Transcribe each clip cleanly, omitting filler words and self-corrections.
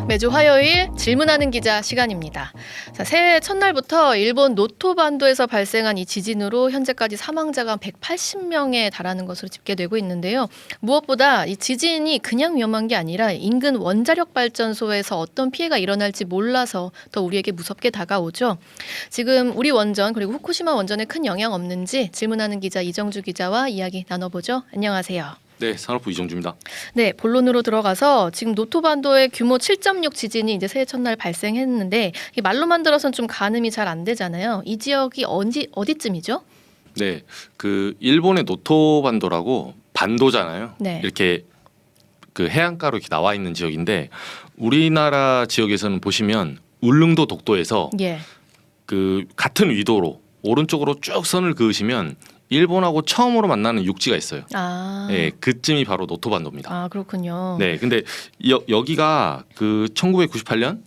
매주 화요일 질문하는 기자 시간입니다. 자, 새해 첫날부터 일본 노토 반도에서 발생한 이 지진으로 현재까지 사망자가 180명에 달하는 것으로 집계되고 있는데요. 무엇보다 이 지진이 그냥 위험한 게 아니라 인근 원자력 발전소에서 어떤 피해가 일어날지 몰라서 더 우리에게 무섭게 다가오죠. 지금 우리 원전 그리고 후쿠시마 원전에 큰 영향 없는지 질문하는 기자 이정주 기자와 이야기 나눠보죠. 안녕하세요. 네, 산업부 이정주입니다. 네, 본론으로 들어가서 지금 노토반도의 규모 7.6 지진이 이제 새해 첫날 발생했는데 이 말로만 들어선 좀 가늠이 잘 안 되잖아요. 이 지역이 어디쯤이죠? 네, 그 일본의 노토 반도라고 반도잖아요. 네. 이렇게 그 해안가로 이렇게 나와 있는 지역인데 우리나라 지역에서는 보시면 울릉도 독도에서 예. 그 같은 위도로 오른쪽으로 쭉 선을 그으시면 일본하고 처음으로 만나는 육지가 있어요. 아. 네, 그쯤이 바로 노토 반도입니다. 아, 그렇군요. 네, 근데 여기가 그 1998년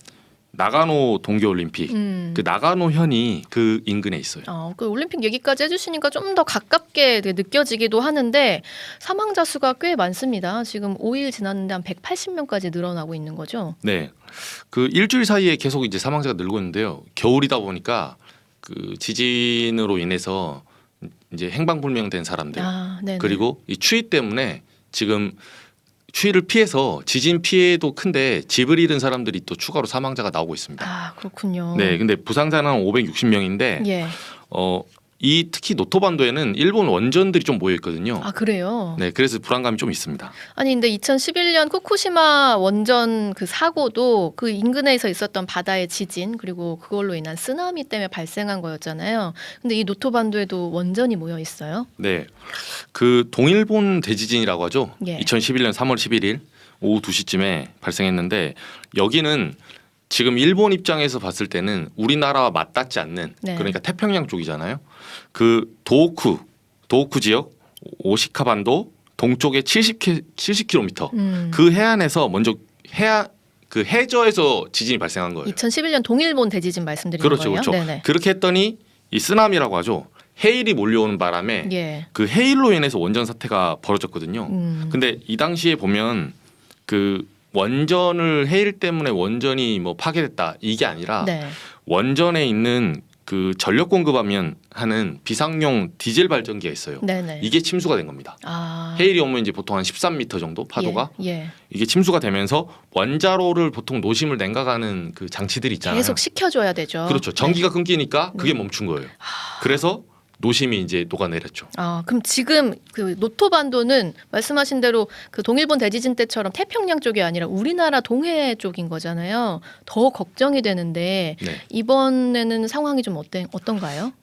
나가노 동계올림픽 그 나가노현이 그 인근에 있어요. 그 올림픽 얘기까지 해주시니까 좀 더 가깝게 느껴지기도 하는데 사망자 수가 꽤 많습니다. 지금 5일 지났는데 한 180명까지 늘어나고 있는 거죠. 네, 그 일주일 사이에 계속 이제 사망자가 늘고 있는데요. 겨울이다 보니까 그 지진으로 인해서 이제 행방불명된 사람들 그리고 이 추위 때문에 지금 추위를 피해서 지진 피해도 큰데 집을 잃은 사람들이 또 추가로 사망자가 나오고 있습니다. 아, 그렇군요. 네, 근데 부상자는 560명인데 예. 이 특히 노토반도에는 일본 원전들이 좀 모여 있거든요. 아, 그래요? 네, 그래서 불안감이 좀 있습니다. 아니 근데 2011년 후쿠시마 원전 그 사고도 그 인근에서 있었던 바다의 지진 그리고 그걸로 인한 쓰나미 때문에 발생한 거였잖아요. 근데 이 노토반도에도 원전이 모여 있어요? 네, 그 동일본 대지진이라고 하죠. 예. 2011년 3월 11일 오후 2시쯤에 발생했는데 여기는 지금 일본 입장에서 봤을 때는 우리나라와 맞닿지 않는 그러니까 태평양 쪽이잖아요. 그 도호쿠 지역 오시카 반도 동쪽에 70km 그 해안에서 먼저 그 해저에서 지진이 발생한 거예요. 2011년 동일본 대지진 말씀드리는 그렇죠, 거예요? 그렇죠. 네네. 그렇게 했더니 이 쓰나미라고 하죠. 해일이 몰려오는 바람에 예. 그 해일로 인해서 원전 사태가 벌어졌거든요. 근데 이 당시에 보면 그 원전을 해일 때문에 원전이 뭐 파괴됐다 이게 아니라 원전에 있는 그 전력 공급하면 하는 비상용 디젤 발전기가 있어요. 네네. 이게 침수가 된 겁니다. 아. 해일이 오면 이제 보통 한 13m 정도 파도가 이게 침수가 되면서 원자로를 보통 노심을 냉각하는 그 장치들이 있잖아요. 계속 식혀줘야 되죠. 그렇죠. 전기가 끊기니까 그게 멈춘 거예요. 그래서 노심이 이제 녹아내렸죠. 아, 그럼 지금 그 노토반도는 말씀하신 대로 그 동일본 대지진 때처럼 태평양 쪽이 아니라 우리나라 동해 쪽인 거잖아요. 더 걱정이 되는데 이번에는 상황이 좀 어떤가요?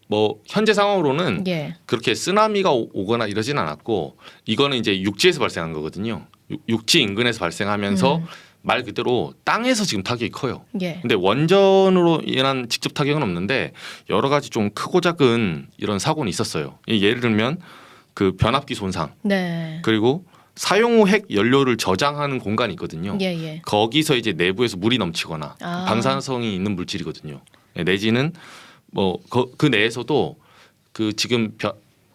뭐 현재 상황으로는 그렇게 쓰나미가 오거나 이러진 않았고 이거는 이제 육지에서 발생한 거거든요. 육지 인근에서 발생하면서 말 그대로 땅에서 지금 타격이 커요. 근데 원전으로 인한 직접 타격은 없는데 여러 가지 좀 크고 작은 이런 사고는 있었어요. 예를 들면 그 변압기 손상 그리고 사용 후 핵 연료를 저장하는 공간이 있거든요. 거기서 이제 내부에서 물이 넘치거나 방사성이 있는 물질이거든요. 내지는 뭐 그 내에서도 그 지금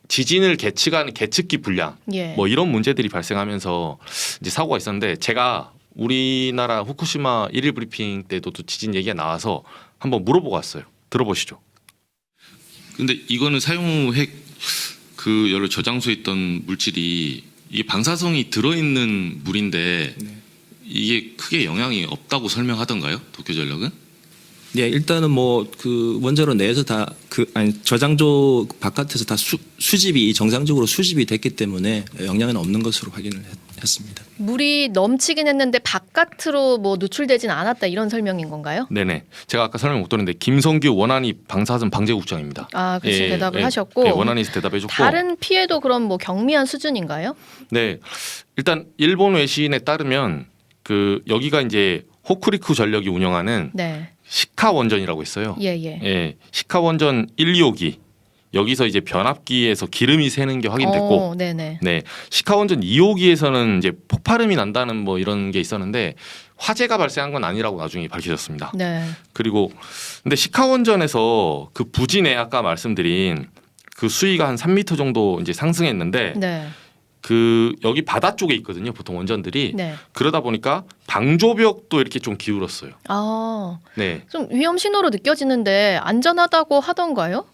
지진을 계측하는 계측기 불량 뭐 이런 문제들이 발생하면서 이제 사고가 있었는데 제가 우리나라 후쿠시마 1일 브리핑 때도 또 지진 얘기가 나와서 한번 물어보고 왔어요. 들어보시죠. 근데 이거는 사용 후 핵 그 연료 저장소에 있던 물질이 이게 방사성이 들어있는 물인데 이게 크게 영향이 없다고 설명하던가요? 도쿄전력은? 네, 일단은 뭐 그 원자로 내에서 다 저장소 바깥에서 다 수집이 정상적으로 수집이 됐기 때문에 영향은 없는 것으로 확인을 했습니다. 물이 넘치긴 했는데 바깥으로 뭐 누출되진 않았다 이런 설명인 건가요? 네네. 제가 아까 설명 못 드렸는데 김성규 원안위 방사선 방재국장입니다. 아, 그래서 대답을 하셨고 원안위에서 대답해줬고 다른 피해도 그럼 뭐 경미한 수준인가요? 네, 일단 일본 외신에 따르면 그 여기가 이제 호쿠리쿠 전력이 운영하는 시카 원전이라고 있어요. 시카 원전 1, 2호기 여기서 이제 변압기에서 기름이 새는 게 확인됐고, 시카 원전 2호기에서는 이제 폭발음이 난다는 뭐 이런 게 있었는데 화재가 발생한 건 아니라고 나중에 밝혀졌습니다. 그리고 근데 시카 원전에서 그 부진에 아까 말씀드린 그 수위가 한 3m 정도 이제 상승했는데 그 여기 바다 쪽에 있거든요. 보통 원전들이. 네. 그러다 보니까 방조벽도 이렇게 좀 기울었어요. 아, 네. 좀 위험 신호로 느껴지는데 안전하다고 하던가요?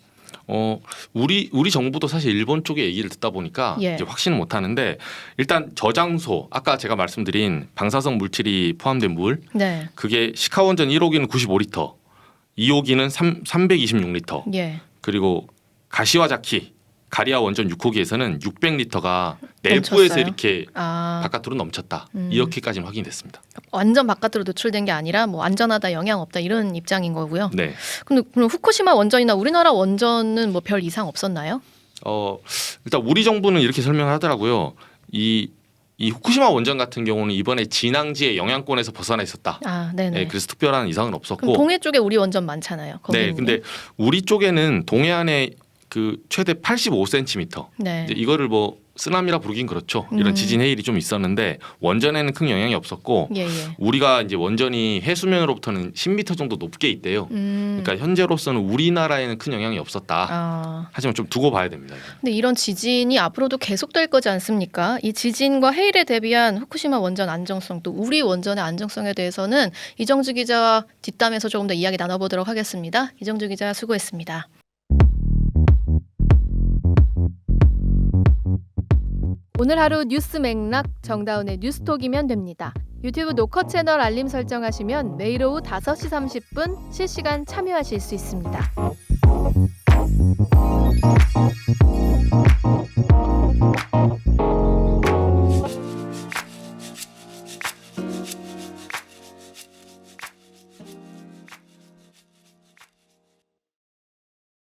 우리 정부도 사실 일본 쪽의 얘기를 듣다 보니까 예. 이제 확신은 못 하는데 일단 저장소 아까 제가 말씀드린 방사성 물질이 포함된 물 네. 그게 시카원전 1호기는 95리터, 2호기는 326리터. 예. 그리고 가시와자키 가리아 원전 6호기에서는 600리터가 내부에서 넘쳤어요? 이렇게 아, 바깥으로 넘쳤다. 이렇게까지는 확인됐습니다. 완전 바깥으로 노출된 게 아니라 뭐 안전하다, 영향 없다 이런 입장인 거고요. 네. 근데 그럼 후쿠시마 원전이나 우리나라 원전은 뭐 별 이상 없었나요? 일단 우리 정부는 이렇게 설명을 하더라고요. 이 후쿠시마 원전 같은 경우는 이번에 진앙지의 영향권에서 벗어나 있었다. 아, 네네. 네, 그래서 특별한 이상은 그럼 없었고. 동해 쪽에 우리 원전 많잖아요. 네, 거기는. 근데 우리 쪽에는 동해안에 그 최대 85cm. 네. 이제 이거를 뭐 쓰나미라 부르긴 그렇죠. 이런 지진 해일이 좀 있었는데 원전에는 큰 영향이 없었고 예, 예. 우리가 이제 원전이 해수면으로부터는 10m 정도 높게 있대요. 그러니까 현재로서는 우리나라에는 큰 영향이 없었다. 아, 하지만 좀 두고 봐야 됩니다. 근데 이런 지진이 앞으로도 계속될 거지 않습니까? 이 지진과 해일에 대비한 후쿠시마 원전 안정성 또 우리 원전의 안정성에 대해서는 이정주 기자와 뒷담에서 조금 더 이야기 나눠보도록 하겠습니다. 이정주 기자 수고했습니다. 오늘 하루 뉴스 맥락 정다운의 뉴스톡이면 됩니다. 유튜브 노컷 채널 알림 설정하시면 매일 오후 5시 30분 실시간 참여하실 수 있습니다.